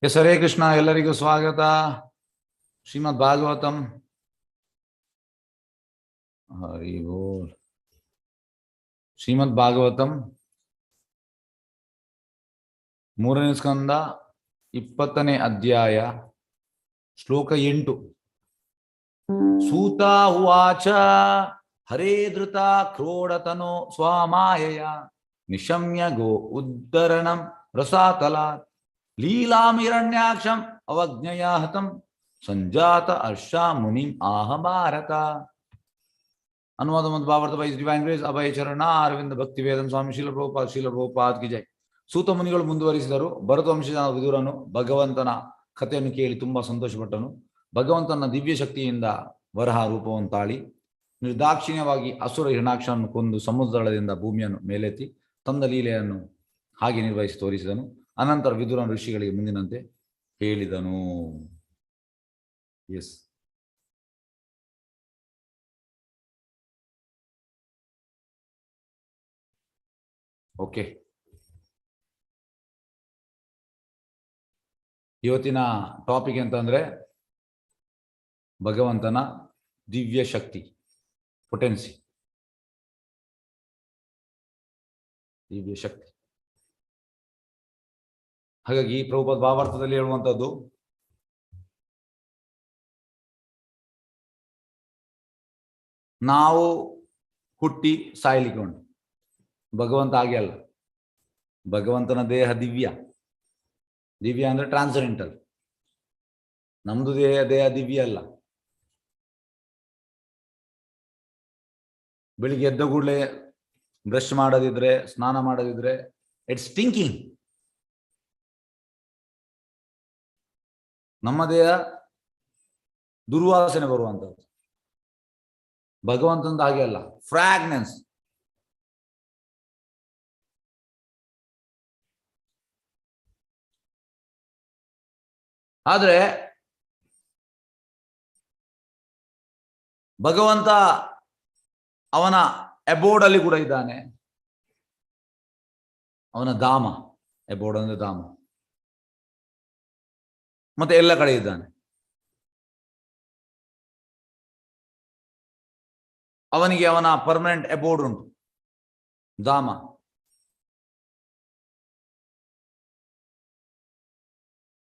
S Hare Krishna. ಎಲ್ಲರಿಗೂ ಸ್ವಾಗತ. ಶ್ರೀಮದ್ ಭಾಗವತಂ ಹರಿ ಬೋಲ್. ಶ್ರೀಮದ್ ಭಾಗವತಂ 3ನೇ ಸ್ಕಂದ 20ನೇ ಅಧ್ಯಾಯ ಶ್ಲೋಕ 8. ಸೂತ ಉವಾಚ ಹರೇ ಧೃತ ಕ್ರೋಡತನೋ ಸ್ವಾಮಾಯಯ ನಿಶಮ್ಯ ಗೋ ಉದ್ಧರಣಂ ರಸಾತಲಾತ್ ಲೀಲಾಮಿರಣ್ಯಾಕ್ಷಂ ಅವಜ್ಞಯ ಹತಂ ಸಂಜಾತ ಹರ್ಷ ಮುನಿಂ ಆಹ ಭಾರತ. ಅನುವಾದ ಮತ್ತು ಭಾವಾರ್ಥ ಬೈ ಡಿವೈನ್ ಗ್ರೇಸ್ ಅಭಯ ಚರಣ ಅರವಿಂದ ಭಕ್ತಿ ವೇದಂ ಸ್ವಾಮಿ ಶೀಲ ಪ್ರಭುಪಾದ್ ಕಿ ಜೈ. ಸೂತ ಮುನಿಗಳು ಮುಂದುವರಿಸಿದರು. ಭರತ ವಂಶದ ವಿದುರನು ಭಗವಂತನ ಕಥೆಯನ್ನು ಕೇಳಿ ತುಂಬಾ ಸಂತೋಷಪಟ್ಟನು. ಭಗವಂತನ ದಿವ್ಯ ಶಕ್ತಿಯಿಂದ ವರಹ ರೂಪವನ್ನು ತಾಳಿ ನಿರ್ದಾಕ್ಷಿಣ್ಯವಾಗಿ ಅಸುರ ಹಿರಣಾಕ್ಷನನ್ನು ಕೊಂದು ಸಮುದ್ರದಿಂದ ಭೂಮಿಯನ್ನು ಮೇಲೆತ್ತಿ ತಂದ ಲೀಲೆಯನ್ನು ಹಾಗೆ ನಿರ್ವಹಿಸಿ ತೋರಿಸಿದನು. ಅನಂತರ ವಿದುರನ ಋಷಿಗಳಿಗೆ ಮುಂದಿನಂತೆ ಹೇಳಿದನು. S, okay. ಇವತ್ತಿನ ಟಾಪಿಕ್ ಅಂತಂದ್ರೆ ಭಗವಂತನ ದಿವ್ಯ ಶಕ್ತಿ, ಪೊಟೆನ್ಸಿ, ದಿವ್ಯ ಶಕ್ತಿ. ಹಾಗಾಗಿ ಪ್ರಭುಪಾದ ಭಾವಾರ್ಥದಲ್ಲಿ ಹೇಳುವಂಥದ್ದು, ನಾವು ಹುಟ್ಟಿ ಸಾಯಲಿಕ್ಕೆ ಉಂಟು, ಭಗವಂತ ಹಾಗೆ ಅಲ್ಲ. ಭಗವಂತನ ದೇಹ ದಿವ್ಯ. ದಿವ್ಯ ಅಂದ್ರೆ ಟ್ರಾನ್ಸೆಂಡೆಂಟಲ್. ನಮ್ದು ದೇಹ ದಿವ್ಯ ಅಲ್ಲ. ಬೆಳಿಗ್ಗೆ ಎದ್ದ ಕೂಡಲೇ ಬ್ರಷ್ ಮಾಡದಿದ್ರೆ, ಸ್ನಾನ ಮಾಡದಿದ್ರೆ ಇಟ್ಸ್ ಸ್ಟಿಂಕಿಂಗ್. ನಮ್ಮ ದೇಹ ದುರ್ವಾಸನೆ ಬರುವಂಥದ್ದು. ಭಗವಂತಂದು ಹಾಗೆ ಅಲ್ಲ, ಫ್ರಾಗ್ನೆನ್ಸ್. ಆದ್ರೆ ಭಗವಂತ ಅವನ ಅಬೋರ್ಡ್ ಅಲ್ಲಿ ಕೂಡ ಇದ್ದಾನೆ. ಅವನ ಧಾಮ, ಅಬೋರ್ಡ್ ಅಂದ್ರೆ ಧಾಮ, ಮತ್ತೆ ಎಲ್ಲ ಕಡೆ ಇದ್ದಾನೆ. ಅವನಿಗೆ ಅವನ ಪರ್ಮನೆಂಟ್ ಅಬೋರ್ಡ್ ಉಂಟು, ಧಾಮ.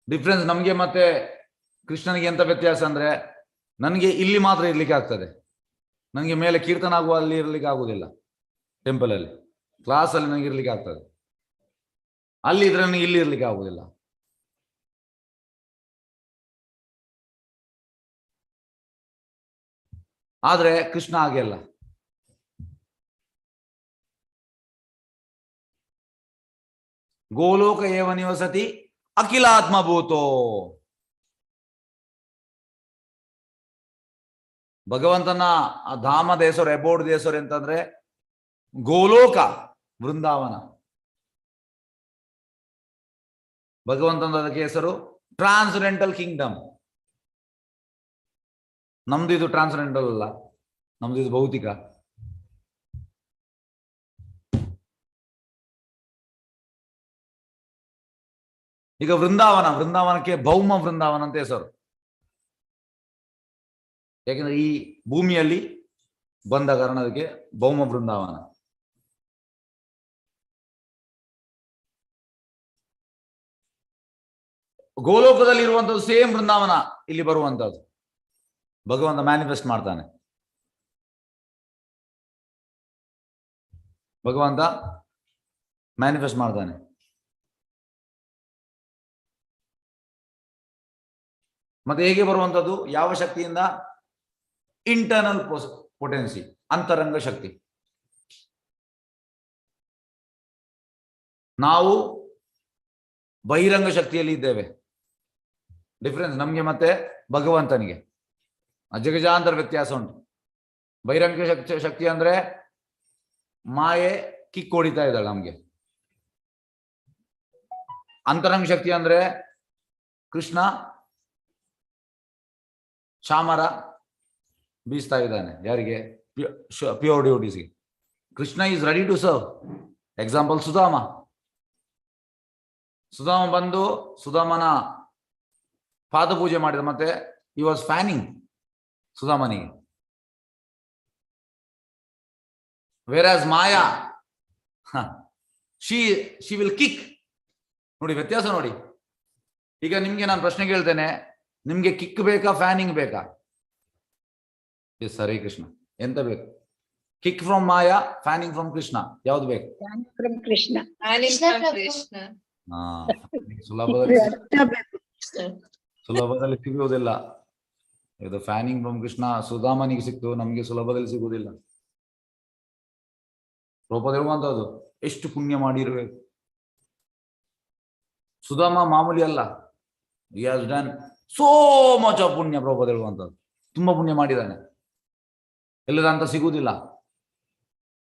ಡಿಫ್ರೆನ್ಸ್ ನಮಗೆ ಮತ್ತೆ ಕೃಷ್ಣನಿಗೆ ಎಂತ ವ್ಯತ್ಯಾಸ ಅಂದ್ರೆ, ನನಗೆ ಇಲ್ಲಿ ಮಾತ್ರ ಇರ್ಲಿಕ್ಕೆ ಆಗ್ತದೆ. ನನಗೆ ಮೇಲೆ ಕೀರ್ತನ ಆಗುವ ಅಲ್ಲಿ ಇರ್ಲಿಕ್ಕೆ ಆಗುದಿಲ್ಲ. ಟೆಂಪಲ್ ಅಲ್ಲಿ, ಕ್ಲಾಸ್ ಅಲ್ಲಿ ನನಗೆ ಇರ್ಲಿಕ್ಕೆ ಆಗ್ತದೆ. ಅಲ್ಲಿ ಇದ್ರೆ ನನಗೆ ಇಲ್ಲಿ ಇರ್ಲಿಕ್ಕೆ ಆಗುದಿಲ್ಲ. ಆದ್ರೆ ಕೃಷ್ಣ ಹಾಗೆ ಅಲ್ಲ. ಗೋಲೋಕ ಏವ ನಿವಸತಿ ಅಖಿಲಾತ್ಮಭೂತೋ. ಭಗವಂತನ ಧಾಮದ ಹೆಸರು, ಅಬೋರ್ಡ್ ಹೆಸರು ಅಂತಂದ್ರೆ ಗೋಲೋಕ, ವೃಂದಾವನ. ಭಗವಂತನ ಅದಕ್ಕೆ ಹೆಸರು ಟ್ರಾನ್ಸೆಂಡೆಂಟಲ್ ಕಿಂಗ್ಡಮ್. ನಮ್ದು ಇದು ಟ್ರಾನ್ಸೆಂಡೆಂಟಲ್ ಅಲ್ಲ, ನಮ್ದು ಇದು ಭೌತಿಕ. ಈಗ ವೃಂದಾವನಕ್ಕೆ ಭೌಮ ವೃಂದಾವನ ಅಂತ ಹೆಸರು. ಯಾಕೆಂದ್ರೆ ಈ ಭೂಮಿಯಲ್ಲಿ ಬಂದ ಕಾರಣ ಅದಕ್ಕೆ ಭೌಮ ವೃಂದಾವನ. ಗೋಲೋಕದಲ್ಲಿ ಇರುವಂತದ್ದು ಸೇಮ್ ವೃಂದಾವನ ಇಲ್ಲಿ ಬರುವಂತದ್ದು. ಭಗವಂತ ಮ್ಯಾನಿಫೆಸ್ಟ್ ಮಾಡ್ತಾನೆ. ಭಗವಂತ ಮ್ಯಾನಿಫೆಸ್ಟ್ ಮಾಡ್ತಾನೆ. ಮತ್ತೆ ಹೇಗೆ ಬರುವಂತದ್ದು? ಯಾವ ಶಕ್ತಿಯಿಂದ? ಇಂಟರ್ನಲ್ ಪೊಟೆನ್ಸಿ, ಅಂತರಂಗ ಶಕ್ತಿ. ನಾವು ಬಹಿರಂಗ ಶಕ್ತಿಯಲ್ಲಿ ಇದ್ದೇವೆ. ಡಿಫ್ರೆನ್ಸ್ ನಮ್ಗೆ ಮತ್ತೆ ಭಗವಂತನಿಗೆ ಅಜಗಜಾಂತರ ವ್ಯತ್ಯಾಸ ಉಂಟು. ಬಹಿರಂಗ ಶಕ್ತಿ ಅಂದ್ರೆ ಮಾಯೆ ಕಿಕ್ ಹೊಡಿತಾ ಇದ್ದಾಳೆ ನಮ್ಗೆ. ಅಂತರಂಗ ಶಕ್ತಿ ಅಂದ್ರೆ ಕೃಷ್ಣ ಚಾಮರ ಬೀಸ್ತಾ ಇದ್ದಾನೆ. ಯಾರಿಗೆ? ಪ್ಯೂರ್ ಡಿವೋಟೀಸ್ಗೆ. Krishna is ready to serve. Example Sudama ಬಂದು ಸುಧಾಮನ ಪಾದ ಪೂಜೆ ಮಾಡಿದ. ಮತ್ತೆ he was fanning ಸುಧಾಮನಿಗೆ. whereas Maya she will kick. ನೋಡಿ ವ್ಯತ್ಯಾಸ ನೋಡಿ. ಈಗ ನಿಮ್ಗೆ ನಾನು ಪ್ರಶ್ನೆ ಕೇಳ್ತೇನೆ, ನಿಮ್ಗೆ ಕಿಕ್ ಬೇಕಾ ಫ್ಯಾನಿಂಗ್ ಬೇಕಾ? ಎಸ್, ಹರೇ ಕೃಷ್ಣ. ಎಂತ ಬೇಕು? Kick from Maya, fanning from Krishna, ಯಾವ್ದು ಬೇಕು? ಕೃಷ್ಣ. ಸುಲಭದಲ್ಲಿ ಸಿಗುವುದಿಲ್ಲ. ಇದು ಫ್ಯಾನಿಂಗ್ ಫ್ರಮ್ ಕೃಷ್ಣ ಸುಧಾಮನಿಗೆ ಸಿಕ್ತು, ನಮಗೆ ಸುಲಭದಲ್ಲಿ ಸಿಗುವುದಿಲ್ಲ. ರೂಪದ ಹೇಳುವಂತದ್ದು ಎಷ್ಟು ಪುಣ್ಯ ಮಾಡಿರ್ಬೇಕು. ಸುಧಾಮ ಮಾಮೂಲಿ ಅಲ್ಲ. he has done so much of ಪುಣ್ಯ. ಪ್ರಭುಪಾದ ಹೇಳುವಂತದ್ದು ತುಂಬಾ ಪುಣ್ಯ ಮಾಡಿದ್ದಾನೆ, ಎಲ್ಲದಂತ ಸಿಗುವುದಿಲ್ಲ.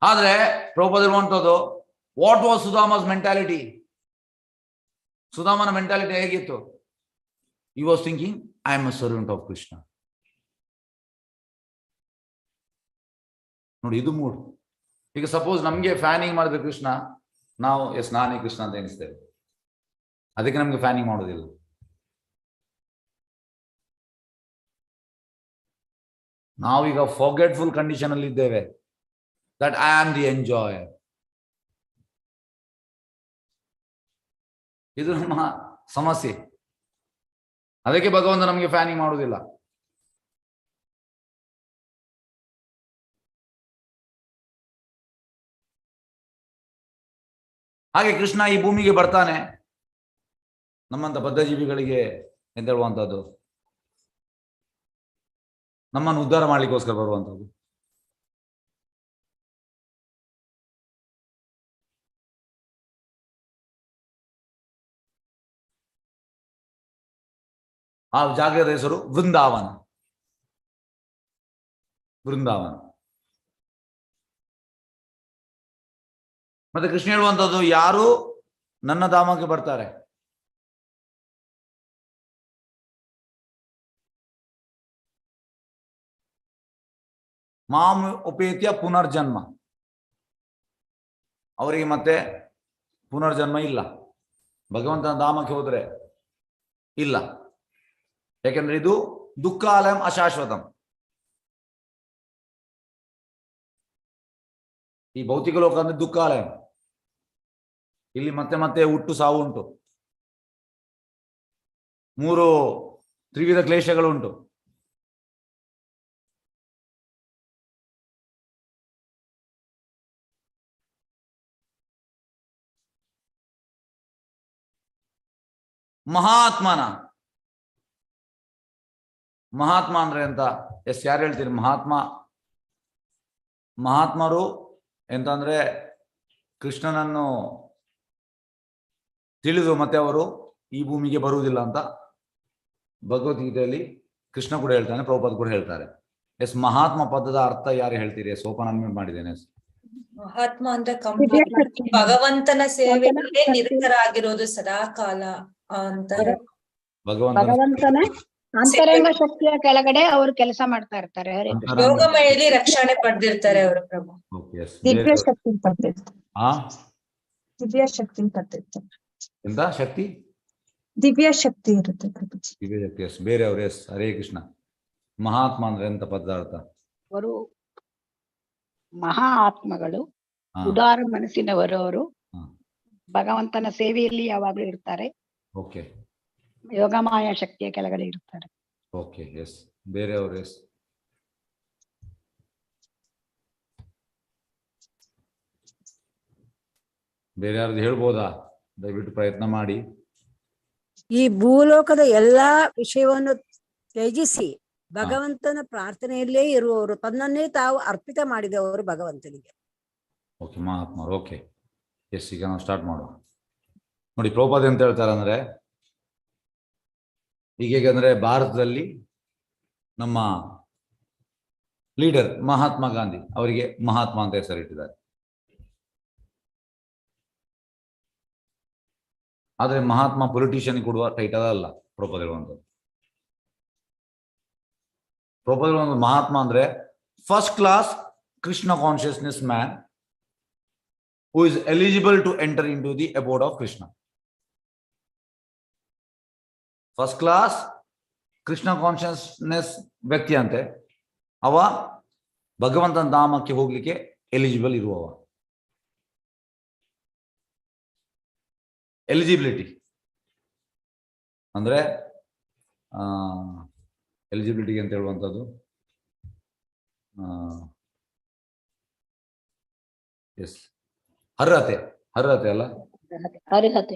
ಆದ್ರೆ ಪ್ರಭುಪಾದ ಹೇಳುವಂತದ್ದು, ವಾಟ್ ವಾಸ್ ಸುಧಾಮಸ್ ಮೆಂಟಾಲಿಟಿ? ಸುಧಾಮನ ಮೆಂಟಾಲಿಟಿ ಹೇಗಿತ್ತು? he was thinking, I am a servant of Krishna. ನೋಡಿ, ಇದು ಮೂಡ್. ಈಗ ಸಪೋಸ್ ನಮ್ಗೆ ಫ್ಯಾನಿಂಗ್ ಮಾಡಿದ್ರೆ ಕೃಷ್ಣ, ನಾವು ಎಸ್ ನಾನೇ ಕೃಷ್ಣ ಅಂತ ಎನಿಸ್ತೇವೆ. ಅದಕ್ಕೆ ನಮ್ಗೆ ಫ್ಯಾನಿಂಗ್ ಮಾಡೋದಿಲ್ಲ. ನಾವೀಗ ಫಾರ್ಗೆಟ್ಫುಲ್ ಕಂಡೀಷನ್ ಅಲ್ಲಿ ಇದ್ದೇವೆ, that I am the enjoyer. ಇದು ನಮ್ಮ ಸಮಸ್ಯೆ. ಅದಕ್ಕೆ ಭಗವಂತ ನಮಗೆ ಫ್ಯಾನಿಂಗ್ ಮಾಡುವುದಿಲ್ಲ. ಹಾಗೆ ಕೃಷ್ಣ ಈ ಭೂಮಿಗೆ ಬರ್ತಾನೆ, ನಮ್ಮಂತ ಬದ್ಧಜೀವಿಗಳಿಗೆ ಎಂತ ಹೇಳುವಂಥದ್ದು, ನಮ್ಮನ್ನು ಉದ್ಧಾರ ಮಾಡ್ಲಿಕ್ಕೋಸ್ಕರ ಬರುವಂಥದ್ದು. ಆ ಜಾಗದ ಹೆಸರು ವೃಂದಾವನ. ವೃಂದಾವನ. ಮತ್ತೆ ಕೃಷ್ಣ ಹೇಳುವಂಥದ್ದು, ಯಾರು ನನ್ನ ಧಾಮಕ್ಕೆ ಬರ್ತಾರೆ, ಮಾಂ ಉಪೇತ್ಯ ಪುನರ್ಜನ್ಮ, ಅವರಿಗೆ ಮತ್ತೆ ಪುನರ್ಜನ್ಮ ಇಲ್ಲ. ಭಗವಂತನ ಧಾಮಕ್ಕೆ ಹೋದ್ರೆ ಇಲ್ಲ. ಯಾಕೆಂದ್ರೆ ಇದು ದುಃಖಾಲಯಂ ಅಶಾಶ್ವತಂ. ಈ ಭೌತಿಕ ಲೋಕ ಅಂದ್ರೆ ದುಃಖಾಲಯಂ. ಇಲ್ಲಿ ಮತ್ತೆ ಮತ್ತೆ ಹುಟ್ಟು ಸಾವು ಉಂಟು, 3 ತ್ರಿವಿಧ ಕ್ಲೇಶಗಳು ಉಂಟು. ಮಹಾತ್ಮ ಅಂದ್ರೆ ಅಂತ ಎಸ್ ಯಾರು ಹೇಳ್ತೀರಿ? ಮಹಾತ್ಮರು ಎಂತಂದ್ರೆ ಕೃಷ್ಣನನ್ನು ತಿಳಿದು ಮತ್ತೆ ಅವರು ಈ ಭೂಮಿಗೆ ಬರುವುದಿಲ್ಲ ಅಂತ ಭಗವದ್ಗೀತೆಯಲ್ಲಿ ಕೃಷ್ಣ ಕೂಡ ಹೇಳ್ತಾನೆ, ಪ್ರಭುಪಾದ ಕೂಡ ಹೇಳ್ತಾರೆ. ಎಸ್, ಮಹಾತ್ಮ ಪದದ ಅರ್ಥ ಯಾರು ಹೇಳ್ತೀರಿ? ಎಸ್, ಓಪನ್ ಅನ್ಮ್ಯೂಟ್ ಮಾಡಿದ್ದೇನೆ. ಎಸ್, ಮಹಾತ್ಮ ಅಂದ್ರೆ ಭಗವಂತನ ಸೇವೆಯಲ್ಲೇ ನಿರತರಾಗಿರೋದು ಸದಾ ಕಾಲ ಅಂತ. ಭಗವಂತನ ಅಂತರಂಗ ಶಕ್ತಿಯ ಕೆಳಗಡೆ ಅವರು ಕೆಲಸ ಮಾಡ್ತಾ ಇರ್ತಾರೆ. ಯೋಗಮಯಲ್ಲಿ ರಕ್ಷಣೆ ಪಡೆದಿರ್ತಾರೆ ಅವರು. ಪ್ರಭು ದಿವ್ಯ ಶಕ್ತಿ ಪಡೆದಿರ್ತಾರೆ. ದಿವ್ಯ ಶಕ್ತಿ ಪಡೆದಿರ್ತಾರೆ. ಎಂತ ಶಕ್ತಿ? ದಿವ್ಯ ಶಕ್ತಿ ಇರುತ್ತೆ ಪ್ರಭುಜಿ. ದಿವ್ಯ ಶಕ್ತಿ. ಎಸ್, ಬೇರೆಯವರು. ಎಸ್, ಹರೇ ಕೃಷ್ಣ. ಮಹಾತ್ಮ ಅಂದ್ರೆ ಎಂತ ಪದಾರ್ಥ? ಅವರು ಮಹಾ ಆತ್ಮಗಳು, ಉದಾರ ಮನಸ್ಸಿನವರು. ಅವರು ಭಗವಂತನ ಸೇವೆಯಲ್ಲಿ ಯಾವಾಗಲೂ ಇರ್ತಾರೆ. ಓಕೆ. ಯೋಗಮಾಯ ಶಕ್ತಿಯ ಕೆಳಗಡೆ ಇರ್ತಾರೆ. ಓಕೆ. ಎಸ್, ಬೇರೆಯವರು. ಎಸ್, ಬೇರೆ ಯಾರ್ದು ಹೇಳ್ಬೋದಾ? ದಯವಿಟ್ಟು ಪ್ರಯತ್ನ ಮಾಡಿ. ಈ ಭೂಲೋಕದ ಎಲ್ಲಾ ವಿಷಯವನ್ನು ತ್ಯಜಿಸಿ ಭಗವಂತನ ಪ್ರಾರ್ಥನೆಯಲ್ಲೇ ಇರುವವರು, ತನ್ನನ್ನೇ ತಾವು ಅರ್ಪಿತ ಮಾಡಿದವರು ಭಗವಂತನಿಗೆ. ಓಕೆ, ಮಹಾತ್ಮರು. ಓಕೆ, ಎಸ್, ಈಗ ನಾವು ಸ್ಟಾರ್ಟ್ ಮಾಡುವ. ನೋಡಿ, ಪ್ರಭುಪಾದ ಅಂತ ಹೇಳ್ತಾರೆ ಅಂದ್ರೆ, ಹೀಗೆ ಭಾರತದಲ್ಲಿ ನಮ್ಮ ಲೀಡರ್ ಮಹಾತ್ಮ ಗಾಂಧಿ ಅವರಿಗೆ ಮಹಾತ್ಮ ಅಂತ ಹೆಸರಿಟ್ಟಿದ್ದಾರೆ. ಆದ್ರೆ ಮಹಾತ್ಮ ಪೊಲಿಟಿಷಿಯನ್ ಕೊಡುವ ಟೈಟಲ್ ಅಲ್ಲ ಪ್ರಭುಪಾದ ಹೇಳುವಂಥದ್ದು. ಪ್ರಭುಪಾದ ಹೇಳುವಂಥದ್ದು ಮಹಾತ್ಮ ಅಂದ್ರೆ first class Krishna consciousness man who is eligible to enter into the abode of Krishna. First class Krishna consciousness ವ್ಯಕ್ತಿ ಅಂತೆ, ಅವ ಭಗವಂತನ ಧಾಮಕ್ಕೆ ಹೋಗ್ಲಿಕ್ಕೆ ಎಲಿಜಿಬಲ್ ಇರುವವ. ಎಲಿಜಿಬಿಲಿಟಿ ಅಂದ್ರೆ ಎಲಿಜಿಬಿಲಿಟಿ ಅಂತ ಹೇಳುವಂಥದ್ದು ಎಸ್ ಅರ್ಹತೆ ಅಲ್ಲ, ಅರ್ಹತೆ.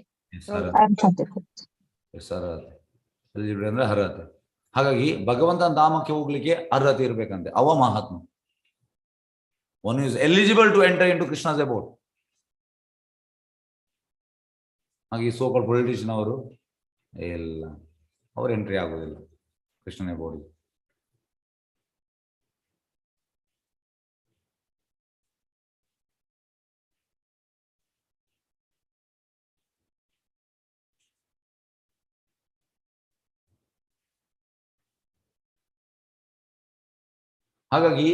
ಎಲಿಜಿಬಿಲಿಟಿ ಅಂದ್ರೆ ಅರ್ಹತೆ. ಹಾಗಾಗಿ ಭಗವಂತನ ಧಾಮಕ್ಕೆ ಹೋಗ್ಲಿಕ್ಕೆ ಅರ್ಹತೆ ಇರ್ಬೇಕಂತೆ, ಅವ ಮಹಾತ್ಮ. One is eligible to enter into Krishna's abode. ಹಾಗೆ ಸೋಕಾಲ್ಡ್ ಪೊಲಿಟಿಷಿಯನ್ ಅವರು ಎಲ್ಲ ಅವ್ರು ಎಂಟ್ರಿ ಆಗೋದಿಲ್ಲ ಕೃಷ್ಣನ ಬೋರ್ಡ್. ಹಾಗಾಗಿ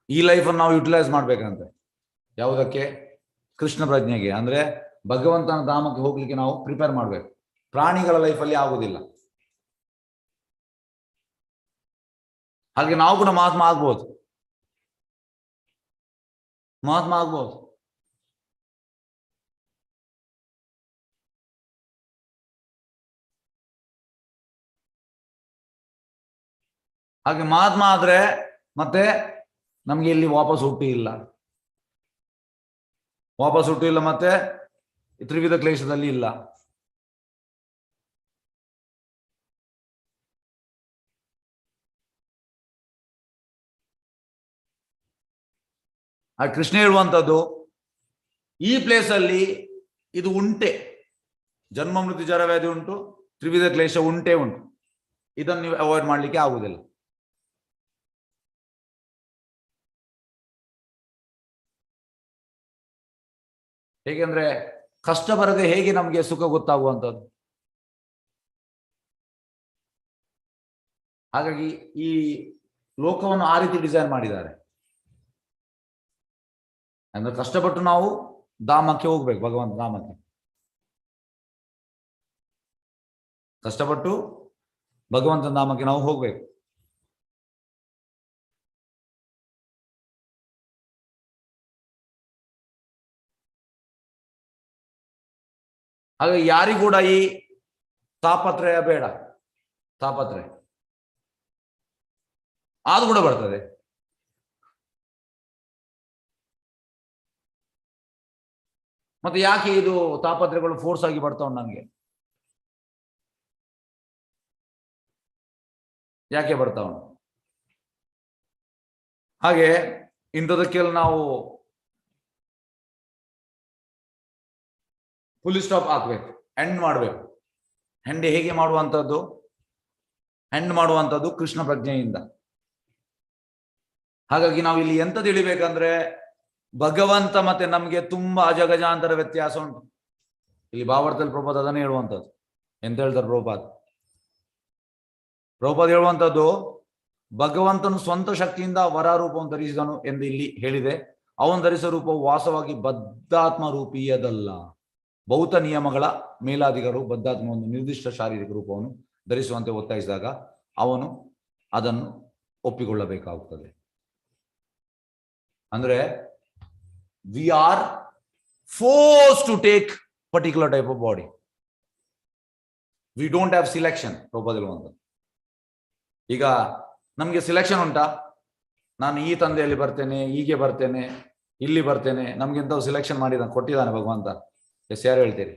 ಈ ಲೈಫನ್ನು ನಾವು ಯುಟಿಲೈಸ್ ಮಾಡ್ಬೇಕಂತೆ. ಯಾವುದಕ್ಕೆ? ಕೃಷ್ಣ ಪ್ರಜ್ಞೆಗೆ. ಅಂದ್ರೆ ಭಗವಂತನ ಧಾಮಕ್ಕೆ ಹೋಗ್ಲಿಕ್ಕೆ ನಾವು ಪ್ರಿಪೇರ್ ಮಾಡ್ಬೇಕು. ಪ್ರಾಣಿಗಳ ಲೈಫಲ್ಲಿ ಆಗುದಿಲ್ಲ. ಹಾಗೆ ನಾವು ಕೂಡ ಮಹಾತ್ಮ ಆಗ್ಬೋದು. ಹಾಗೆ ಮಹಾತ್ಮ ಆದ್ರೆ ಮತ್ತೆ ನಮ್ಗೆ ಇಲ್ಲಿ ವಾಪಸ್ ಹುಟ್ಟಿ ಇಲ್ಲ, ಮತ್ತೆ ತ್ರಿವಿಧ ಕ್ಲೇಶದಲ್ಲಿ ಇಲ್ಲ. ಆ ಕೃಷ್ಣ ಹೇಳುವಂಥದ್ದು ಈ ಪ್ಲೇಸ್ ಅಲ್ಲಿ ಇದು ಉಂಟೆ, ಜನ್ಮ ಮೃತ್ಯು ಜರ ವ್ಯಾಧಿ ಉಂಟು, ತ್ರಿವಿಧ ಕ್ಲೇಶ ಉಂಟು. ಇದನ್ನು ನೀವು ಅವಾಯ್ಡ್ ಮಾಡ್ಲಿಕ್ಕೆ ಆಗುದಿಲ್ಲ. ಹೇಗೆಂದ್ರೆ ಕಷ್ಟ ಬರದೆ ಹೇಗೆ ನಮ್ಗೆ ಸುಖ ಗೊತ್ತಾಗುವಂಥದ್ದು. ಹಾಗಾಗಿ ಈ ಲೋಕವನ್ನು ಆ ರೀತಿ ಡಿಸೈನ್ ಮಾಡಿದ್ದಾರೆ. ಅಂದ್ರೆ ಕಷ್ಟಪಟ್ಟು ನಾವು ಧಾಮಕ್ಕೆ ಹೋಗ್ಬೇಕು, ಭಗವಂತ ಧಾಮಕ್ಕೆ ಕಷ್ಟಪಟ್ಟು ಭಗವಂತನ ಧಾಮಕ್ಕೆ ನಾವು ಹೋಗ್ಬೇಕು. ಹಾಗಾಗಿ ಯಾರಿಗೂ ಕೂಡ ಈ ತಾಪತ್ರಯ ಬೇಡ. ತಾಪತ್ರಯ ಅದು ಕೂಡ ಬರ್ತದೆ. ಮತ್ತೆ ಯಾಕೆ ಇದು ತಾಪತ್ರಯಗಳು ಫೋರ್ಸ್ ಆಗಿ ಬರ್ತಾವ ನನಗೆ? ಯಾಕೆ ಬರ್ತಾವ? ಹಾಗೆ ಇಂಥದಕ್ಕೆಲ್ಲ ನಾವು ಫುಲ್ ಸ್ಟಾಪ್ ಹಾಕ್ಬೇಕು, ಎಂಡ್ ಮಾಡ್ಬೇಕು. ಎಂಡ್ ಹೇಗೆ ಮಾಡುವಂಥದ್ದು? ಎಂಡ್ ಮಾಡುವಂಥದ್ದು ಕೃಷ್ಣ ಪ್ರಜ್ಞೆಯಿಂದ. ಹಾಗಾಗಿ ನಾವು ಇಲ್ಲಿ ಎಂತ ತಿಳಿಬೇಕಂದ್ರೆ ಭಗವಂತ ಮತ್ತೆ ನಮ್ಗೆ ತುಂಬಾ ಅಜಗಜಾಂತರ ವ್ಯತ್ಯಾಸ ಉಂಟು. ಇಲ್ಲಿ ಭಾವಾರ್ಥದಲ್ಲಿ ಪ್ರಭುಪಾದ ಅದನ್ನೇ ಹೇಳುವಂಥದ್ದು. ಎಂತ ಹೇಳ್ತಾರೆ ಪ್ರಭುಪಾದ ಹೇಳುವಂಥದ್ದು, ಭಗವಂತನು ಸ್ವಂತ ಶಕ್ತಿಯಿಂದ ವರಾರೂಪವನ್ನು ಧರಿಸಿದನು ಎಂದು ಇಲ್ಲಿ ಹೇಳಿದೆ. ಅವನು ಧರಿಸಿದ ರೂಪವು ವಾಸವಾಗಿ ಬದ್ಧಾತ್ಮ ರೂಪೀಯದಲ್ಲ. ಭೌತ ನಿಯಮಗಳ ಮೇಲಾಧಿಕಾರವು ಬದ್ಧಾತ್ಮ ಒಂದು ನಿರ್ದಿಷ್ಟ ಶಾರೀರಿಕ ರೂಪವನ್ನು ಧರಿಸುವಂತೆ ಒತ್ತಾಯಿಸಿದಾಗ ಅವನು ಅದನ್ನು ಒಪ್ಪಿಕೊಳ್ಳಬೇಕಾಗುತ್ತದೆ. ಅಂದ್ರೆ we are forced to take particular type of body. We don't have selection. Prabhupada ಈಗ ನಮ್ಗೆ ಸಿಲೆಕ್ಷನ್ ಉಂಟಾ? ನಾನು ಈ ತಂದೆಯಲ್ಲಿ ಬರ್ತೇನೆ, ಹೀಗೆ ಬರ್ತೇನೆ, ಇಲ್ಲಿ ಬರ್ತೇನೆ, ನಮ್ಗೆ ಎಂತ ಸಿಲೆಕ್ಷನ್ ಮಾಡಿದ ಕೊಟ್ಟಿದ್ದಾನೆ ಭಗವಂತ? ಎಸ್, ಯಾರು ಹೇಳ್ತೀರಿ?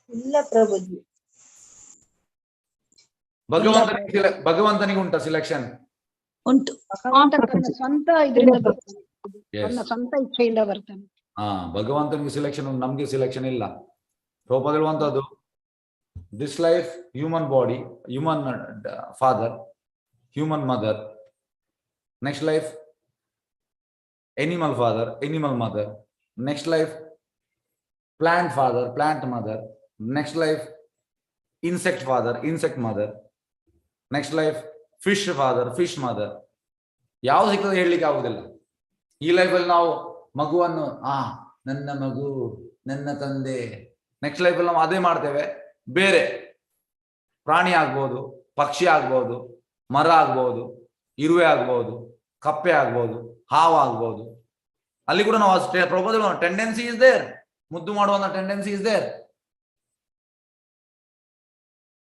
ಇಲ್ಲ ಪ್ರಭುಜಿ. ಭಗವಂತನಿಗೆ ಉಂಟಾ ಸಿಲೆಕ್ಷನ್? ಉಂಟು. ಸ್ವಂತ ಇದರಿಂದ ಬರ್ತಾನೆ, ಸ್ವಂತ ಇಚ್ಛೆಯಿಂದ ಬರ್ತಾನೆ. ಭಗವಂತನಿಗೆ ಸಿಲೆಕ್ಷನ್ ಉಂಟು, ನಮ್ಗೆ ಸಿಲೆಕ್ಷನ್ ಇಲ್ಲ. ಪ್ರಭುಪಾದ ಹೇಳುವಂತದ್ದು, this life human body, human father, human mother. Next life animal father, animal mother. Next life, plant father, plant mother. Next life, insect father, insect mother. Next life, fish father, fish mother. ಯಾವ್ದು ಸಿಗ್ತದೆ ಹೇಳಲಿಕ್ಕೆ ಆಗುದಿಲ್ಲ. ಈ ಲೈಫಲ್ಲಿ ನಾವು ಮಗುವನ್ನು ನನ್ನ ಮಗು, ನನ್ನ ತಂದೆ. ನೆಕ್ಸ್ಟ್ ಲೈಫಲ್ಲಿ ನಾವು ಅದೇ ಮಾಡ್ತೇವೆ, ಬೇರೆ ಪ್ರಾಣಿ ಆಗ್ಬೋದು, ಪಕ್ಷಿ ಆಗ್ಬೋದು, ಮರ ಆಗ್ಬೋದು, ಇರುವೆ ಆಗ್ಬೋದು, ಕಪ್ಪೆ ಆಗ್ಬೋದು, ಹಾವು ಆಗ್ಬೋದು. ಅಲ್ಲಿ ಕೂಡ ನಾವು ಅಷ್ಟೇ ಪ್ರಪೋಸಲ್ ಟೆಂಡೆನ್ಸಿ ಇಸ್ ದೇರ್, ಮುದ್ದು ಮಾಡುವಂತ ಟೆಂಡೆನ್ಸಿ ಇಸ್ ದೇರ್.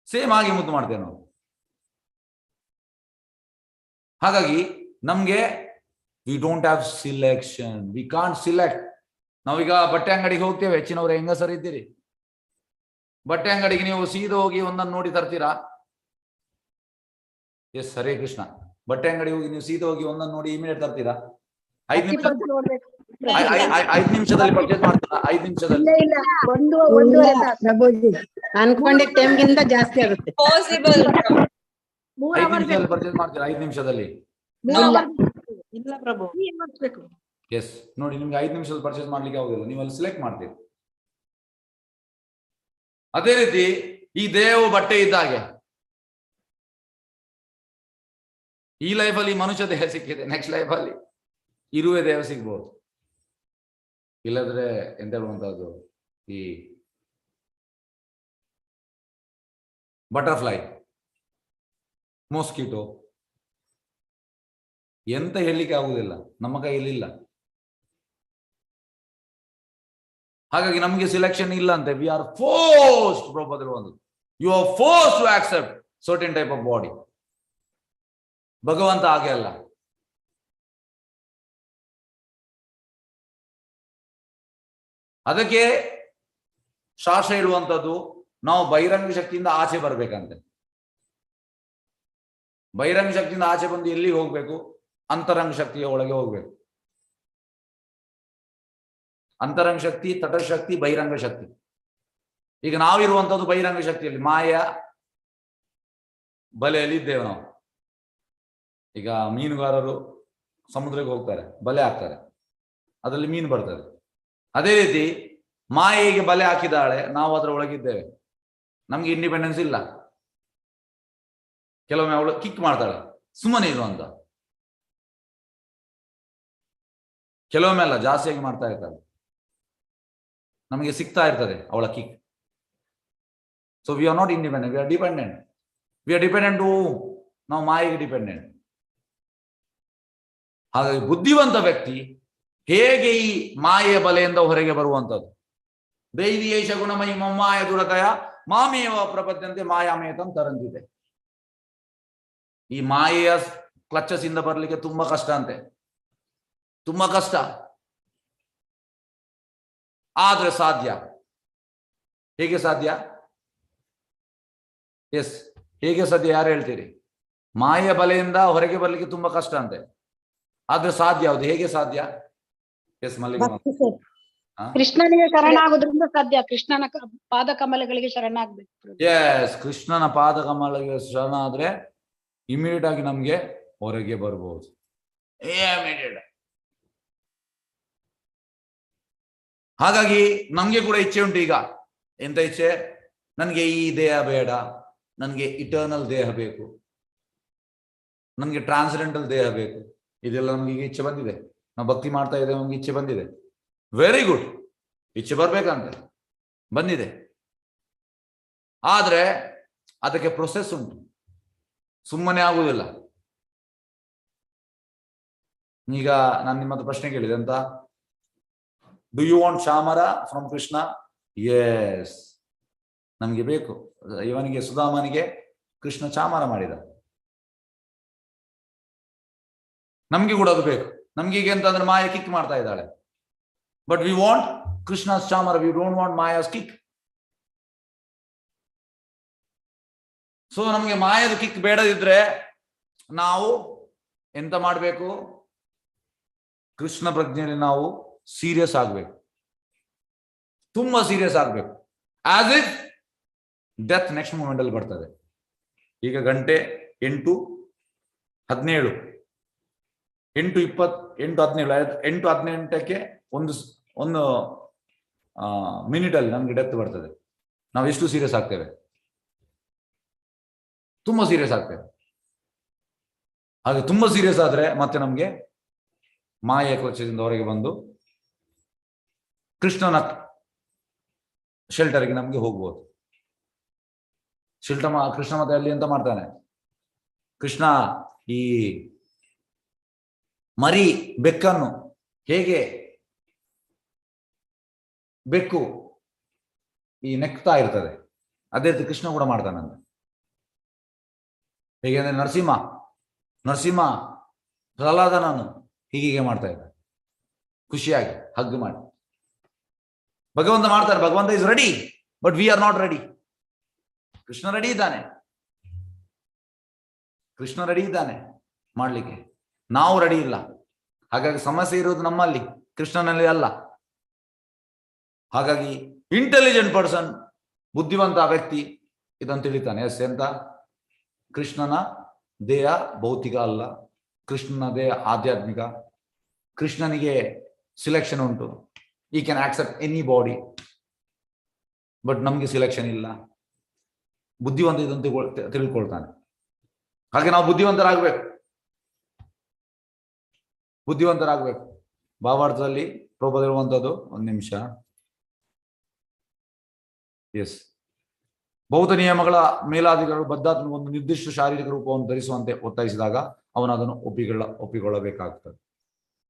ಸೇಮ್ ಆಗಿ ಮುದ್ದು ಮಾಡ್ತೇವೆ ನಾವು. ಹಾಗಾಗಿ ನಮ್ಗೆ V don't have selection, we can't select. ನಾವೀಗ ಬಟ್ಟೆ ಅಂಗಡಿಗೆ ಹೋಗ್ತೇವೆ, ಹೆಚ್ಚಿನವ್ರು ಹೆಂಗಸರು ಇದ್ದೀರಿ, ಬಟ್ಟೆ ಅಂಗಡಿಗೆ ನೀವು ಸೀದಾ ಹೋಗಿ ಒಂದನ್ನು ನೋಡಿ ತರ್ತೀರಾ? ಎಸ್, ಹರೇ ಕೃಷ್ಣ. ಬಟ್ಟೆ ಅಂಗಡಿಗೆ ಹೋಗಿ ನೀವು ಸೀದಾ ಹೋಗಿ ಒಂದನ್ನು ನೋಡಿ ಇಮಿಡಿಯೇಟ್ ತರ್ತೀರಾ? 5 ನಿಮಿಷದಲ್ಲಿ ಪರ್ಚೇಸ್ ಮಾಡ್ತೀರಾ? 5 ನಿಮಿಷದಲ್ಲಿ? ಇಲ್ಲ, ಒಂದೂವರೆ ತಾಸು ಅನ್ಕೊಂಡೆ ಟೈಮ್ಗಿಂತ ಜಾಸ್ತಿ ಆಗುತ್ತೆ. ಪಾಸಿಬಲ್ 5 ನಿಮಿಷದಲ್ಲಿ ಪರ್ಚೇಸ್ ಮಾಡ್ತೀರಾ? 5 ನಿಮಿಷದಲ್ಲಿ? ಇಲ್ಲ ಪ್ರಭು. ಎಸ್, ನೋಡಿ, ನಿಮ್ಗೆ 5 ನಿಮಿಷದಲ್ಲಿ ಪರ್ಚೇಸ್ ಮಾಡ್ಲಿಕ್ಕೆ ಆಗುದಿಲ್ಲ, ನೀವು ಅಲ್ಲಿ ಸಿಲೆಕ್ಟ್ ಮಾಡ್ತೀರಿ. ಅದೇ ರೀತಿ ಈ ದೇಹವು ಬಟ್ಟೆ ಇದ್ದಾಗೆ, ಈ ಲೈಫಲ್ಲಿ ಮನುಷ್ಯ ದೇಹ ಸಿಕ್ಕಿದೆ, ನೆಕ್ಸ್ಟ್ ಲೈಫಲ್ಲಿ ಇರುವೆ ದೇಹ ಸಿಗ್ಬೋದು. ಇಲ್ಲದ್ರೆ ಎಂತ ಹೇಳುವಂತಹದ್ದು, ಈ ಬಟರ್ಫ್ಲೈ, ಮೋಸ್ಕಿಟೋ, ಎಂತ ಹೇಳಲಿಕ್ಕೆ ಆಗುದಿಲ್ಲ, ನಮ್ಮ ಕೈಯಲ್ಲಿಲ್ಲ. ಹಾಗಾಗಿ ನಮಗೆ ಸಿಲೆಕ್ಷನ್ ಇಲ್ಲ ಅಂತೆ. ವಿ ಆರ್ ಫೋರ್ಸ್ಡ್, ಪ್ರಭುಪಾದರು ಒಂದು, you are forced to accept certain type of body. ಭಗವಂತ ಹಾಗೆ ಅಲ್ಲ. ಅದಕ್ಕೆ ಶಾಸ್ತ್ರ ಇರುವಂತದ್ದು, ನಾವು ಬಹಿರಂಗ ಶಕ್ತಿಯಿಂದ ಆಚೆ ಬರ್ಬೇಕಂತೆ. ಬಹಿರಂಗ ಶಕ್ತಿಯಿಂದ ಆಚೆ ಬಂದು ಎಲ್ಲಿಗೆ ಹೋಗ್ಬೇಕು? ಅಂತರಂಗ ಶಕ್ತಿಯ ಒಳಗೆ ಹೋಗ್ಬೇಕು. ಅಂತರಂಗ ಶಕ್ತಿ, ತಟಶಕ್ತಿ, ಬಹಿರಂಗ ಶಕ್ತಿ. ಈಗ ನಾವಿರುವಂತದ್ದು ಬಹಿರಂಗ ಶಕ್ತಿಯಲ್ಲಿ, ಮಾಯೆಯ ಬಲೆಯಲ್ಲಿ ಇದ್ದೇವೆ ನಾವು. ಈಗ ಮೀನುಗಾರರು ಸಮುದ್ರಕ್ಕೆ ಹೋಗ್ತಾರೆ, ಬಲೆ ಹಾಕ್ತಾರೆ, ಅದರಲ್ಲಿ ಮೀನು ಬರ್ತದೆ. ಅದೇ ರೀತಿ ಮಾಯೆಗೆ ಬಲೆ ಹಾಕಿದಾಳೆ, ನಾವು ಅದರ ಒಳಗಿದ್ದೇವೆ. ನಮ್ಗೆ ಇಂಡಿಪೆಂಡೆನ್ಸ್ ಇಲ್ಲ. ಕೆಲವೊಮ್ಮೆ ಅವಳು ಕಿಕ್ ಮಾಡ್ತಾಳೆ, ಸುಮ್ಮನೆ ಇರು ಅಂತ. ಕೆಲವೊಮ್ಮೆ ಅಲ್ಲ, ಜಾಸ್ತಿಯಾಗಿ ಮಾಡ್ತಾ ಇರ್ತಾಳೆ, ನಮಗೆ ಸಿಗ್ತಾ ಇರ್ತದೆ ಅವಳ kick. So we are not independent, we are dependent. We are dependent to, ನಾವು ಮಾಯೆಗೆ ಡಿಪೆಂಡೆಂಟ್. ಹಾಗಾಗಿ ಬುದ್ಧಿವಂತ ವ್ಯಕ್ತಿ ಹೇಗೆ ಈ ಮಾಯೆಯ ಬಲೆಯಿಂದ ಹೊರಗೆ ಬರುವಂಥದ್ದು? ದೈವೀಯೇಶ ಗುಣಮಯಿ ಮಮ್ಮಾಯ ದುರತಯ ಮಾಮೇವ ಪ್ರಪದ್ಯಂತೆ ಮಾಯಾಮೇತಂ ತರಂತಿದೆ. ಈ ಮಾಯೆಯ ಕ್ಲಚಸ್ಸಿಂದ ಬರಲಿಕ್ಕೆ ತುಂಬಾ ಕಷ್ಟ ಅಂತೆ, ತುಂಬಾ ಕಷ್ಟ. ಆದ್ರೆ ಸಾಧ್ಯ. ಹೇಗೆ ಸಾಧ್ಯ? ಎಸ್, ಹೇಗೆ ಸಾಧ್ಯ? ಯಾರು ಹೇಳ್ತೀರಿ? ಮಾಯೆಯ ಬಲೆಯಿಂದ ಹೊರಗೆ ಬರ್ಲಿಕ್ಕೆ ತುಂಬಾ ಕಷ್ಟ ಅಂತೆ, ಆದ್ರೆ ಸಾಧ್ಯ. ಯಾವುದು? ಹೇಗೆ ಸಾಧ್ಯ? ಎಸ್, ಮಲ್ಲಿಕ. ಕೃಷ್ಣನಿಗೆ ಶರಣಾಗೋದ್ರಿಂದ ಸಾಧ್ಯ. ಕೃಷ್ಣನ ಪಾದ ಕಮಲಗಳಿಗೆ ಶರಣಾಗ್ಬೇಕು. ಎಸ್, ಕೃಷ್ಣನ ಪಾದ ಕಮಲಗಳಿಗೆ ಶರಣಾದ್ರೆ ಇಮಿಡಿಯೇಟ್ ಆಗಿ ನಮ್ಗೆ ಹೊರಗೆ ಬರ್ಬೋದು. ಹಾಗಾಗಿ ನಮ್ಗೆ ಕೂಡ ಇಚ್ಛೆ ಉಂಟು. ಈಗ ಎಂತ ಇಚ್ಛೆ? ನನ್ಗೆ ಈ ದೇಹ ಬೇಡ, ನನ್ಗೆ ಇಟರ್ನಲ್ ದೇಹ ಬೇಕು, ನನ್ಗೆ ಟ್ರಾನ್ಸ್ಡೆಂಟಲ್ ದೇಹ ಬೇಕು. ಇದೆಲ್ಲ ನಮ್ಗೆ ಈಗ ಇಚ್ಛೆ ಬಂದಿದೆ. ನಾವು ಭಕ್ತಿ ಮಾಡ್ತಾ ಇದ್ದೇವೆ, ನಮ್ಗೆ ಇಚ್ಛೆ ಬಂದಿದೆ. ವೆರಿ ಗುಡ್, ಇಚ್ಛೆ ಬರ್ಬೇಕಂತ ಬಂದಿದೆ. ಆದ್ರೆ ಅದಕ್ಕೆ ಪ್ರೊಸೆಸ್ ಉಂಟು, ಸುಮ್ಮನೆ ಆಗುವುದಿಲ್ಲ. ಈಗ ನಾನು ನಿಮ್ಮ ಹತ್ರ ಪ್ರಶ್ನೆ ಕೇಳಿದೆ ಅಂತ, do you want chamara from Krishna? Yes, ನಮ್ಗೆ ಬೇಕು. ಇವನಿಗೆ, ಸುಧಾಮನಿಗೆ ಕೃಷ್ಣ ಚಾಮರ ಮಾಡಿದ, ನಮ್ಗೆ ಕೂಡ ಅದು ಬೇಕು. ನಮ್ಗೆ ಈಗ ಎಂತಂದ್ರೆ ಮಾಯ ಕಿಕ್ ಮಾಡ್ತಾ ಇದ್ದಾಳೆ. But we want Krishna's chamara, we don't want Maya's kick. So ನಮ್ಗೆ ಮಾಯದ ಕಿಕ್ ಬೇಡದಿದ್ರೆ ನಾವು ಎಂತ ಮಾಡ್ಬೇಕು? ಕೃಷ್ಣ ಪ್ರಜ್ಞೆಯಲ್ಲಿ ನಾವು ಸೀರಿಯಸ್ ಆಗ್ಬೇಕು, ತುಂಬಾ ಸೀರಿಯಸ್ ಆಗ್ಬೇಕು. As if death next moment ಅಲ್ಲಿ ಬರ್ತದೆ. ಈಗ ಗಂಟೆ 8:17, 8:20, 8:17, 8:18ಕ್ಕೆ ಒಂದು ಮಿನಿಟ್ ಅಲ್ಲಿ ನಮ್ಗೆ ಡೆತ್ ಬರ್ತದೆ. ನಾವು ಎಷ್ಟು ಸೀರಿಯಸ್ ಆಗ್ತೇವೆ? ತುಂಬಾ ಸೀರಿಯಸ್ ಆಗ್ತೇವೆ. ಹಾಗೆ ತುಂಬಾ ಸೀರಿಯಸ್ ಆದ್ರೆ ಮತ್ತೆ ನಮ್ಗೆ ಮಾಯೆಯ ಕ್ಲಚದಿಂದ ಹೊರಗೆ ಬಂದು ಕೃಷ್ಣನ ಶೆಲ್ಟರ್ಗೆ ನಮ್ಗೆ ಹೋಗ್ಬೋದು. ಕೃಷ್ಣ ಮತ್ತೆ ಅಲ್ಲಿ ಎಂತ ಮಾಡ್ತಾನೆ, ಕೃಷ್ಣ ಈ ಮರಿ ಬೆಕ್ಕನ್ನು ಹೇಗೆ ಬೆಕ್ಕು ಈ ನೆಕ್ತಾ ಇರ್ತದೆ, ಅದೇ ರೀತಿ ಕೃಷ್ಣ ಕೂಡ ಮಾಡ್ತಾನಂತ. ಹೇಗೆ ಅಂದ್ರೆ ನರಸಿಂಹ ಪ್ರಹ್ಲಾದನನ್ನು ಹೀಗೆ ಮಾಡ್ತಾ ಇದ್ದ, ಖುಷಿಯಾಗಿ ಹಗ್ ಮಾಡಿ. ಭಗವಂತ ಮಾಡ್ತಾರೆ, ಭಗವಂತ is ready, but we are not ready. Krishna ready ಇದ್ದಾನೆ ಮಾಡ್ಲಿಕ್ಕೆ, ನಾವು ರೆಡಿ ಇಲ್ಲ. ಹಾಗಾಗಿ ಸಮಸ್ಯೆ ಇರೋದು ನಮ್ಮಲ್ಲಿ, ಕೃಷ್ಣನಲ್ಲಿ ಅಲ್ಲ. ಹಾಗಾಗಿ ಇಂಟೆಲಿಜೆಂಟ್ ಪರ್ಸನ್, ಬುದ್ಧಿವಂತ ವ್ಯಕ್ತಿ ಇದನ್ನು ತಿಳಿತಾನೆ. ಎಸ್, ಎಂತ ಕೃಷ್ಣನ ದೇಹ ಭೌತಿಕ ಅಲ್ಲ, ಕೃಷ್ಣನ ದೇಹ ಆಧ್ಯಾತ್ಮಿಕ. ಕೃಷ್ಣನಿಗೆ ಸಿಲೆಕ್ಷನ್ ಉಂಟು, ಈ can accept any body, but ನಮ್ಗೆ ಸಿಲೆಕ್ಷನ್ ಇಲ್ಲ. ಬುದ್ಧಿವಂತ ಇದನ್ನು ತಿಳ್ಕೊಳ್ತಾನೆ. ಹಾಗೆ ನಾವು ಬುದ್ಧಿವಂತರಾಗಬೇಕು. ಭಾವಾರ್ಥದಲ್ಲಿ ಪ್ರಭುಪಾದ ಇರುವಂತದ್ದು, ಒಂದು ನಿಮಿಷ. ಎಸ್, ಭೌತ ನಿಯಮಗಳ ಮೇಲಾಧಿಕಾರಿಗಳು ಬದ್ಧಾತ್ಮ ಒಂದು ನಿರ್ದಿಷ್ಟ ಶಾರೀರಿಕ ರೂಪವನ್ನು ಧರಿಸುವಂತೆ ಒತ್ತಾಯಿಸಿದಾಗ ಅವನು ಅದನ್ನು ಒಪ್ಪಿಕೊಳ್ಳಬೇಕಾಗ್ತದೆ.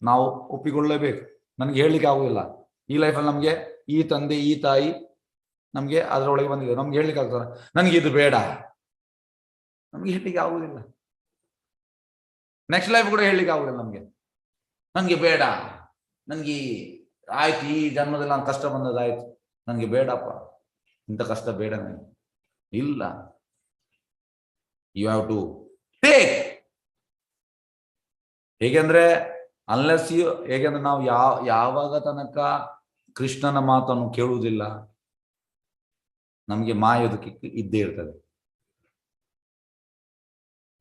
ನಾವು ಒಪ್ಪಿಕೊಳ್ಳಲೇಬೇಕು. ನನಗೆ ಹೇಳಲಿಕ್ಕೆ ಆಗುದಿಲ್ಲ. ಈ ಲೈಫಲ್ಲಿ ನಮಗೆ ಈ ತಂದೆ ಈ ತಾಯಿ ನಮ್ಗೆ ಅದರೊಳಗೆ ಬಂದಿದೆ, ನಮ್ಗೆ ಹೇಳಲಿಕ್ಕೆ ಆಗ್ತದೆ ನನಗೆ ಇದು ಬೇಡ, ನಮ್ಗೆ ಹೇಳಲಿಕ್ಕೆ ಆಗುದಿಲ್ಲ. ನೆಕ್ಸ್ಟ್ ಲೈಫ್ ಕೂಡ ಹೇಳಲಿಕ್ಕೆ ಆಗುದಿಲ್ಲ ನನ್ಗೆ ಬೇಡ, ನನ್ಗೆ ಆಯ್ತು, ಈ ಜನ್ಮದಲ್ಲಿ ನಾನು ಕಷ್ಟ ಬಂದದಾಯ್ತು, ನನ್ಗೆ ಬೇಡಪ್ಪ, ಇಂಥ ಕಷ್ಟ ಬೇಡ ನನಗೆ. ಇಲ್ಲ, ಯು ಹ್ಯಾವ್ ಟು ಟೇಕ್. ಹೇಗೆಂದ್ರೆ ಹೇಗೆಂದ್ರೆ ನಾವು ಯಾವಾಗ ತನಕ ಕೃಷ್ಣನ ಮಾತನ್ನು ಕೇಳುವುದಿಲ್ಲ, ನಮ್ಗೆ ಮಾಯೋದಕ್ಕೆ ಇದ್ದೇ ಇರ್ತದೆ.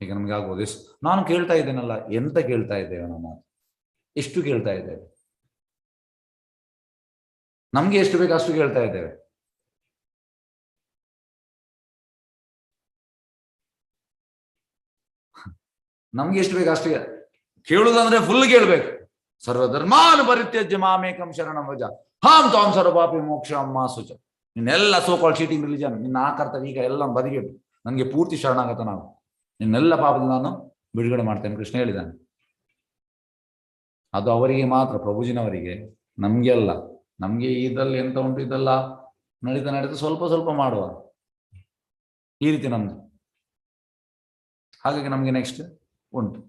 ಈಗ ನಮ್ಗೆ ಆಗ್ಬೋದು, ನಾನು ಕೇಳ್ತಾ ಇದ್ದೇನಲ್ಲ, ಎಂತ ಕೇಳ್ತಾ ಇದ್ದೇವೆ ನಮ್ಮ ಮಾತು, ಎಷ್ಟು ಕೇಳ್ತಾ ಇದ್ದೇವೆ, ನಮ್ಗೆ ಎಷ್ಟು ಬೇಕು ಅಷ್ಟು ಕೇಳ್ತಾ ಇದ್ದೇವೆ. ನಮ್ಗೆ ಎಷ್ಟು ಬೇಕು ಅಷ್ಟು ಕೇಳುವುದಂದ್ರೆ ಫುಲ್ ಕೇಳ್ಬೇಕು. ಸರ್ವಧರ್ಮಾನ್ ಪರಿತ್ಯಜ್ಯ ಮಾಮೇಕಂ ಶರಣಂ ವ್ರಜ ಹಾಂ ತ್ವಾಂ ಸರ್ವಪಾಪಿ ಮೋಕ್ಷಂ ಮಾ ಶುಚ. ನಿನ್ನೆಲ್ಲ ಸೋಕಾಲ್ ಚೀಟಿಂಗ್ ರಿಲಿಜನ್, ನಿನ್ನ ಆಕರ್ತವ್ಯ ಈಗ ಎಲ್ಲ ಬದಿಗೆಟ್ಟು ನನಗೆ ಪೂರ್ತಿ ಶರಣಾಗತ, ನಾವು ನಿನ್ನೆಲ್ಲ ಪಾಪದಿಂದ ನಾನು ಬಿಡುಗಡೆ ಮಾಡ್ತೇನೆ ಕೃಷ್ಣ ಹೇಳಿದ್ದಾನೆ. ಅದು ಅವರಿಗೆ ಮಾತ್ರ, ಪ್ರಭುಜಿನವರಿಗೆ, ನಮ್ಗೆ ಅಲ್ಲ. ನಮ್ಗೆ ಇದಲ್ಲಿ ಎಂತ ಉಂಟು ಇದೆಲ್ಲ ನಡೀತಾ ಸ್ವಲ್ಪ ಮಾಡುವ ಈ ರೀತಿ ನಮ್ದು. ಹಾಗಾಗಿ ನಮ್ಗೆ ನೆಕ್ಸ್ಟ್ ಉಂಟು.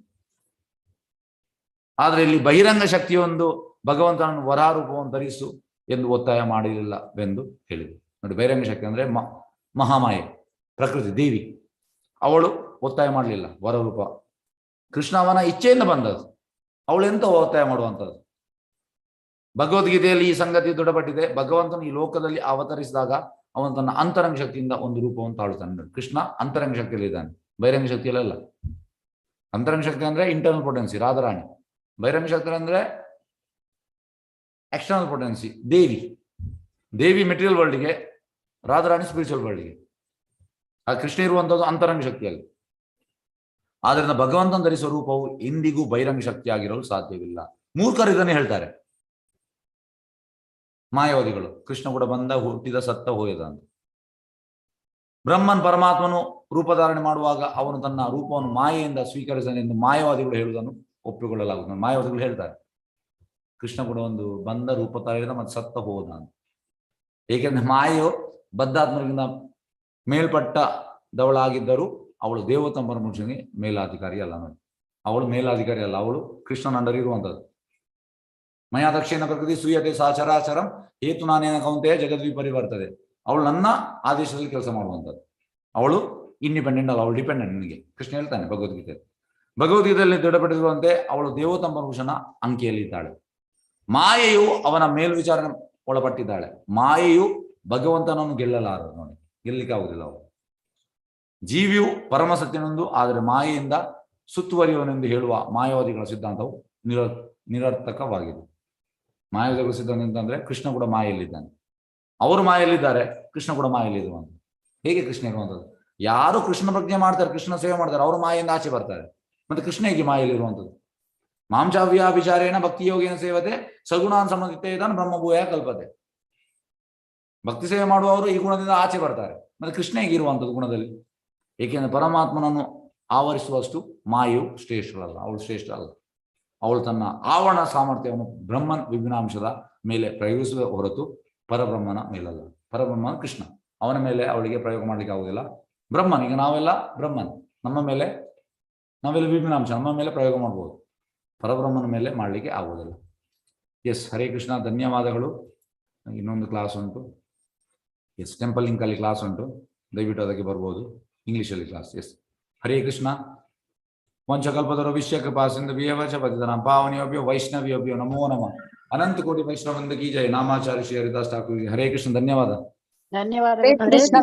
ಆದ್ರೆ ಇಲ್ಲಿ ಬಹಿರಂಗ ಶಕ್ತಿಯೊಂದು ಭಗವಂತನನ್ನು ವರಾರೂಪವನ್ನು ಧರಿಸು ಎಂದು ಒತ್ತಾಯ ಮಾಡಲಿಲ್ಲವೆಂದು ಹೇಳಿದರು. ನೋಡಿ, ಬಹಿರಂಗ ಶಕ್ತಿ ಅಂದ್ರೆ ಮಹಾಮಾಯೆ, ಪ್ರಕೃತಿ ದೇವಿ, ಅವಳು ಒತ್ತಾಯ ಮಾಡಲಿಲ್ಲ ವರರೂಪ. ಕೃಷ್ಣ ಅವನ ಇಚ್ಛೆಯಿಂದ ಬಂದದ್ದು, ಅವಳು ಎಂತ ಒತ್ತಾಯ ಮಾಡುವಂಥದ್ದು. ಭಗವದ್ಗೀತೆಯಲ್ಲಿ ಈ ಸಂಗತಿ ದೃಢಪಟ್ಟಿದೆ. ಭಗವಂತನು ಈ ಲೋಕದಲ್ಲಿ ಅವತರಿಸಿದಾಗ ಅವನು ತನ್ನ ಅಂತರಂಗ ಶಕ್ತಿಯಿಂದ ಒಂದು ರೂಪವನ್ನು ತಾಳುತ್ತಾನೆ. ಕೃಷ್ಣ ಅಂತರಂಗ ಶಕ್ತಿಯಲ್ಲಿ ಇದ್ದಾನೆ, ಬಹಿರಂಗ ಶಕ್ತಿಯಲ್ಲ. ಅಂತರಂಗ ಶಕ್ತಿ ಅಂದ್ರೆ ಇಂಟರ್ನಲ್ ಪೊಟೆನ್ಸಿ, ರಾಧಾರಾಣಿ. ಬಹಿರಂಗ ಶಕ್ತಿ ಅಂದ್ರೆ ಎಕ್ಸ್ಟರ್ನಲ್ ಪೊಟೆನ್ಸಿ, ದೇವಿ ಮೆಟೀರಿಯಲ್ ವರ್ಲ್ಡ್ಗೆ, ರಾಧಾರಾಣಿ ಸ್ಪಿರಿಚುವಲ್ ವರ್ಲ್ಡ್ಗೆ. ಆ ಕೃಷ್ಣ ಇರುವಂಥದ್ದು ಅಂತರಂಗ ಶಕ್ತಿಯಲ್ಲಿ. ಆದ್ರಿಂದ ಭಗವಂತನ ಧರಿಸುವ ರೂಪವು ಎಂದಿಗೂ ಬಹಿರಂಗ ಶಕ್ತಿಯಾಗಿರಲು ಸಾಧ್ಯವಿಲ್ಲ. ಮೂರ್ಖರು ಇದನ್ನೇ ಹೇಳ್ತಾರೆ, ಮಾಯಾವಾದಿಗಳು. ಕೃಷ್ಣ ಕೂಡ ಬಂದ, ಹುಟ್ಟಿದ, ಸತ್ತ, ಹೋಯದ ಅಂತ. ಬ್ರಹ್ಮನ್ ಪರಮಾತ್ಮನು ರೂಪಧಾರಣೆ ಮಾಡುವಾಗ ಅವನು ತನ್ನ ರೂಪವನ್ನು ಮಾಯೆಯಿಂದ ಸ್ವೀಕರಿಸನೆ ಎಂದು ಮಾಯಾವಾದಿಗಳು ಹೇಳುವುದನ್ನು ಒಪ್ಪಿಕೊಳ್ಳಲಾಗುತ್ತದೆ. ಮಾಯಾವಾದಿಗಳು ಹೇಳ್ತಾರೆ ಕೃಷ್ಣ ಕೂಡ ಒಂದು ಬಂದ, ರೂಪ ತಾಳಿದ, ಮತ್ತೆ ಸತ್ತ, ಹೋದ ಅಂತ. ಏಕೆಂದ್ರೆ ಮಾಯೆಯು ಬದ್ಧಾತ್ಮರಿಂದ ಮೇಲ್ಪಟ್ಟದವಳಾಗಿದ್ದರೂ ಅವಳು ದೇವತಾ ಪರಮಪುರುಷನಿಗೆ ಮೇಲಾಧಿಕಾರಿ ಅಲ್ಲ. ನೋಡಿ, ಅವಳು ಮೇಲಾಧಿಕಾರಿ ಅಲ್ಲ, ಅವಳು ಕೃಷ್ಣನ ಅಂಡರ್ ಇರುವಂಥದ್ದು. ಮಯಾ ದಕ್ಷಿಣ ಪ್ರಕೃತಿ ಸೂಯತೆ ಸಾಚರಾಚರಂ ಹೇತು ನಾನೇನ ಕೌಂತೆಯ ಜಗದ್ವಿ ಪರಿವರ್ತದೆ. ಅವಳು ನನ್ನ ಆದೇಶದಲ್ಲಿ ಕೆಲಸ ಮಾಡುವಂಥದ್ದು. ಅವಳು ಇಂಡಿಪೆಂಡೆಂಟ್ ಅಲ್ಲ, ಅವಳು ಡಿಪೆಂಡೆಂಟ್. ನನಗೆ ಕೃಷ್ಣ ಹೇಳ್ತಾನೆ ಭಗವದ್ಗೀತೆಯಲ್ಲಿ ದೃಢಪಡಿಸುವಂತೆ ಅವಳು ದೇವತಾ ಪರಮಪುರುಷನ ಅಂಕೆಯಲ್ಲಿದ್ದಾಳೆ. ಮಾಯೆಯು ಅವನ ಮೇಲ್ವಿಚಾರಣೆ ಒಳಪಟ್ಟಿದ್ದಾಳೆ. ಮಾಯೆಯು ಭಗವಂತನನ್ನು ಗೆಲ್ಲಲಾರದು. ನೋಡಿ, ಗೆಲ್ಲಲಿಕ್ಕೆ ಆಗುದಿಲ್ಲ. ಅವಳು ಜೀವಿಯು ಪರಮಸತ್ಯನೊಂದು, ಆದರೆ ಮಾಯೆಯಿಂದ ಸುತ್ತುವರಿಯುವನೆಂದು ಹೇಳುವ ಮಾಯಾವಾದಿಗಳ ಸಿದ್ಧಾಂತವು ನಿರರ್ಥಕವಾಗಿದೆ. ಮಾಯಾವಾದಿಗಳ ಸಿದ್ಧಾಂತ ಅಂತಂದ್ರೆ ಕೃಷ್ಣ ಕೂಡ ಮಾಯೆಯಲ್ಲಿದ್ದಾನೆ, ಅವರು ಮಾಯೆಯಲ್ಲಿದ್ದಾರೆ, ಕೃಷ್ಣ ಕೂಡ ಮಾಯೆಯಲ್ಲಿರುವಂತ. ಹೇಗೆ ಕೃಷ್ಣ ಇರುವಂಥದ್ದು? ಯಾರು ಕೃಷ್ಣ ಪ್ರಜ್ಞೆ ಮಾಡ್ತಾರೆ, ಕೃಷ್ಣ ಸೇವೆ ಮಾಡ್ತಾರೆ, ಅವರು ಮಾಯೆಯಿಂದ ಆಚೆ ಬರ್ತಾರೆ. ಮತ್ತೆ ಕೃಷ್ಣ ಹೇಗೆ ಮಾಯೆಯಲ್ಲಿರುವಂಥದ್ದು? ಮಾಂಸಾವ್ಯಾಭಿಚಾರೇಣ ಭಕ್ತಿ ಯೋಗೇನ ಸೇವತೆ ಸಗುಣಾನ್ ಸಂಬಂಧಿತ ಬ್ರಹ್ಮಭೂಯ ಕಲ್ಪತೆ. ಭಕ್ತಿ ಸೇವೆ ಮಾಡುವವರು ಈ ಗುಣದಿಂದ ಆಚೆ ಬರ್ತಾರೆ. ಮತ್ತೆ ಕೃಷ್ಣ ಹೇಗಿರುವಂಥದ್ದು ಗುಣದಲ್ಲಿ? ಏಕೆಂದ್ರೆ ಪರಮಾತ್ಮನನ್ನು ಆವರಿಸುವಷ್ಟು ಮಾಯು ಶ್ರೇಷ್ಠಳಲ್ಲ, ಅವಳು ಶ್ರೇಷ್ಠ ಅಲ್ಲ. ಅವಳು ತನ್ನ ಆವರಣ ಸಾಮರ್ಥ್ಯವನ್ನು ಬ್ರಹ್ಮನ್ ವಿಭಿನ್ನಾಂಶದ ಮೇಲೆ ಪ್ರಯೋಗಿಸುವ ಹೊರತು ಪರಬ್ರಹ್ಮನ ಮೇಲಲ್ಲ. ಪರಬ್ರಹ್ಮನ ಕೃಷ್ಣ, ಅವನ ಮೇಲೆ ಅವಳಿಗೆ ಪ್ರಯೋಗ ಮಾಡ್ಲಿಕ್ಕೆ ಆಗುದಿಲ್ಲ. ಬ್ರಹ್ಮನ್, ಈಗ ನಾವೆಲ್ಲ ಬ್ರಹ್ಮನ್, ನಾವೆಲ್ಲ ವಿಭಿನ್ನಾಂಶ, ನಮ್ಮ ಮೇಲೆ ಪ್ರಯೋಗ ಮಾಡ್ಬೋದು, ಪರಬ್ರಹ್ಮನ ಮೇಲೆ ಮಾಡ್ಲಿಕ್ಕೆ ಆಗುವುದಿಲ್ಲ. ಎಸ್, ಹರೇ ಕೃಷ್ಣ, ಧನ್ಯವಾದಗಳು. ಇನ್ನೊಂದು ಕ್ಲಾಸ್ ಉಂಟು. ಎಸ್, ಟೆಂಪಲ್ ಲಿಂಕಲ್ಲಿ ಕ್ಲಾಸ್ ಉಂಟು, ದಯವಿಟ್ಟು ಅದಕ್ಕೆ ಬರ್ಬೋದು, ಇಂಗ್ಲೀಷಲ್ಲಿ ಕ್ಲಾಸ್. ಎಸ್, ಹರೇ ಕೃಷ್ಣ. ವಂಚಕಲ್ಪತರು ವಿಶ್ಯ ಕೃಪಾ ಸಿಂಧು ವ್ಯವಚ ಪತಿತನಾಂ ಪಾವನಿಯೋಭ್ಯೋ ವೈಷ್ಣವಿಯೋಭ್ಯೋ ನಮೋ ನಮಃ. ಅನಂತ ಕೋಟಿ ವೈಷ್ಣವೃಂದ ಕಿ ಜಯ. ನಾಮಾಚಾರ್ಯ ಶ್ರೀ ಹರಿದಾಸ್ ಠಾಕೂರ್. ಹರೇ ಕೃಷ್ಣ, ಧನ್ಯವಾದ. ಧನ್ಯವಾದಗಳು. ಕೃಷ್ಣ.